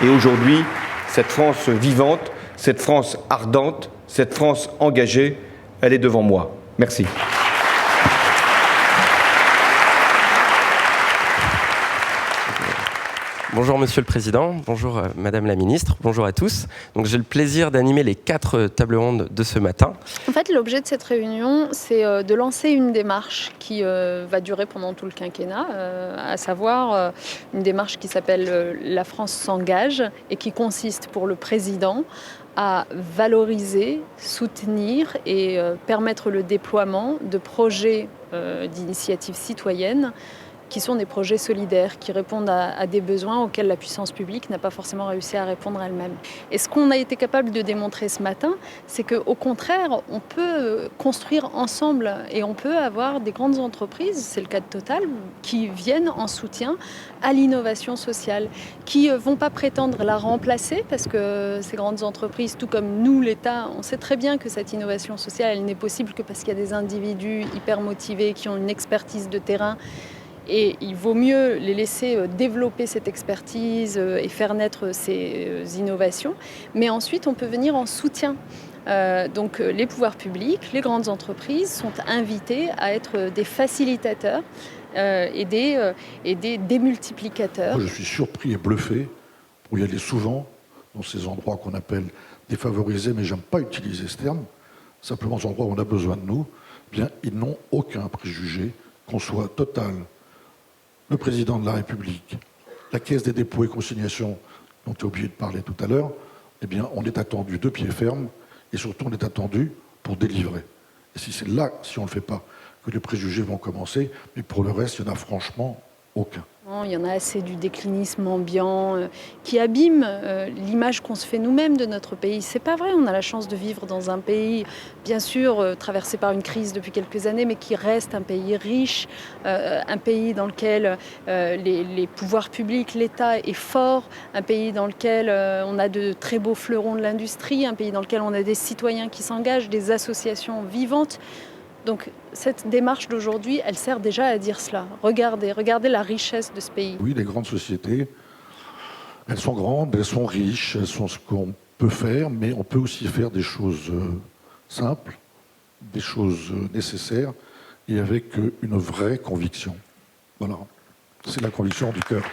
Et aujourd'hui, cette France vivante, cette France ardente, cette France engagée, elle est devant moi. Merci. Bonjour Monsieur le Président, bonjour Madame la Ministre, bonjour à tous. Donc j'ai le plaisir d'animer les 4 tables rondes de ce matin. En fait, l'objet de cette réunion, c'est de lancer une démarche qui va durer pendant tout le quinquennat, à savoir une démarche qui s'appelle « La France s'engage » et qui consiste pour le Président à valoriser, soutenir et permettre le déploiement de projets d'initiatives citoyennes qui sont des projets solidaires, qui répondent à des besoins auxquels la puissance publique n'a pas forcément réussi à répondre elle-même. Et ce qu'on a été capable de démontrer ce matin, c'est qu'au contraire, on peut construire ensemble et on peut avoir des grandes entreprises, c'est le cas de Total, qui viennent en soutien à l'innovation sociale, qui ne vont pas prétendre la remplacer, parce que ces grandes entreprises, tout comme nous, l'État, on sait très bien que cette innovation sociale, elle n'est possible que parce qu'il y a des individus hyper motivés qui ont une expertise de terrain. Et il vaut mieux les laisser développer cette expertise et faire naître ces innovations. Mais ensuite, on peut venir en soutien. Donc les pouvoirs publics, les grandes entreprises sont invités à être des facilitateurs et des démultiplicateurs. Moi, je suis surpris et bluffé pour y aller souvent dans ces endroits qu'on appelle défavorisés, mais j'aime pas utiliser ce terme. Simplement, ces endroits où on a besoin de nous, eh bien, ils n'ont aucun préjugé, qu'on soit Total, le président de la République, la Caisse des dépôts et consignations, dont tu as oublié de parler tout à l'heure, eh bien, on est attendu de pied ferme et surtout on est attendu pour délivrer. Et si c'est là, si on ne le fait pas, que les préjugés vont commencer, mais pour le reste, il n'y en a franchement aucun. Il y en a assez du déclinisme ambiant qui abîme l'image qu'on se fait nous-mêmes de notre pays. C'est pas vrai, on a la chance de vivre dans un pays, bien sûr, traversé par une crise depuis quelques années, mais qui reste un pays riche, un pays dans lequel les pouvoirs publics, l'État est fort, un pays dans lequel on a de très beaux fleurons de l'industrie, un pays dans lequel on a des citoyens qui s'engagent, des associations vivantes. Donc cette démarche d'aujourd'hui, elle sert déjà à dire cela. Regardez la richesse de ce pays. Oui, les grandes sociétés, elles sont grandes, elles sont riches, elles sont ce qu'on peut faire, mais on peut aussi faire des choses simples, des choses nécessaires, et avec une vraie conviction. Voilà, c'est la conviction du cœur.